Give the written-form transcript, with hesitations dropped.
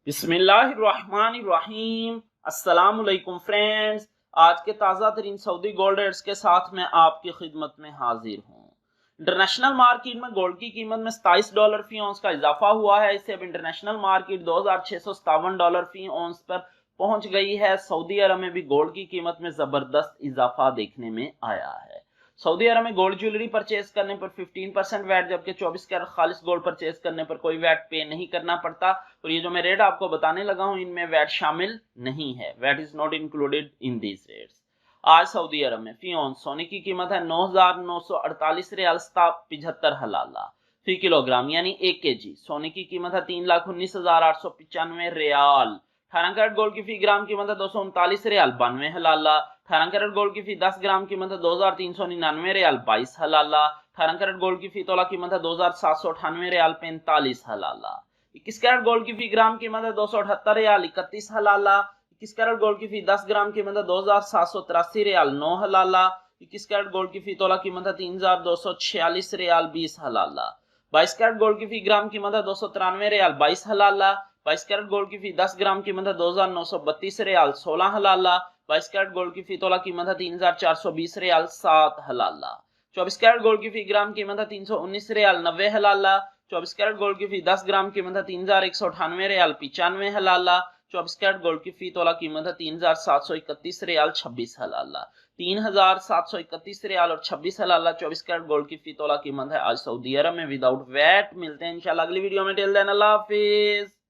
बिस्मिल्लाहिर्रहमानिर्रहीम। अस्सलामुअलैकुम फ्रेंड्स, आज के ताज़ा तरीन सऊदी गोल्ड रेट्स के साथ मैं आपकी खिदमत में हाजिर हूँ। इंटरनेशनल मार्केट में गोल्ड की कीमत में $27 फी औंस का इजाफा हुआ है। इससे अब इंटरनेशनल मार्केट $2657 फी औंस पर पहुंच गई है। सऊदी अरब में भी गोल्ड की कीमत में जबरदस्त इजाफा देखने में आया है। सऊदी अरब में गोल्ड ज्वेलरी परचेज करने पर 15% वैट, जबकि 24 कैरेट खालिस गोल्ड परचेज करने पर कोई वैट पे नहीं करना पड़ता। और ये जो मैं रेट आपको बताने लगा हूं, इनमें वैट शामिल नहीं है। VAT is not included in these rates. आज सऊदी अरब में फी औंस सोने की कीमत है 9,948 रियाल 75 हलाला फी किलोग्राम, यानी 1 kg सोने की कीमत है 3,19,895 रियाल। 18 कैरेट गोल्ड की फी ग्राम कीमत है 239 रियाल 92 हलाला। 18 कैरेट गोल्ड की फी 10 ग्राम कीमत है 2,399 रियाल 22 हलाला। 18 कैरेट गोल्ड की फी तोला कीमत है 2,798 रियाल 45 हलाला। 21 कैरेट गोल्ड की फी ग्राम कीमत है 278 रियाल 31 हलाला। 21 कैरेट गोल्ड की फी 10 ग्राम कीमत है 2,783 रियाल 9 हलाला। 21 कैरेट गोल्ड की फी तोला कीमत है 3,246 रियाल 20 हलाला। 22 कैरेट गोल्ड की फी ग्राम कीमत है 293 रियाल 22 हलाला। 22 कैरेट गोल्ड की फी 10 ग्राम कीमत है 2,932 रियाल 16 हलाला। 22 कैरेट गोल्ड की फी तोला कीमत है 3,420 रियाल 7 हलाला। 24 कैरेट गोल्ड की फी ग्राम कीमत है 319 रियाल 90 हलाला। 24 कैरेट गोल्ड की फी 10 ग्राम कीमत है 3,198 रियाल 95 हलाला। 24 कैरेट गोल्ड की फी तोला कीमत है 3,731 रियाल 26 हलाला। 3,731 रियाल और 26 हलाला 24 कैरेट गोल्ड की फी तोला कीमत है आज सऊदी अरब में विदाउट वैट। मिलते हैं इंशाल्लाह अगली वीडियो में। टिल देन अल्लाह हाफिज।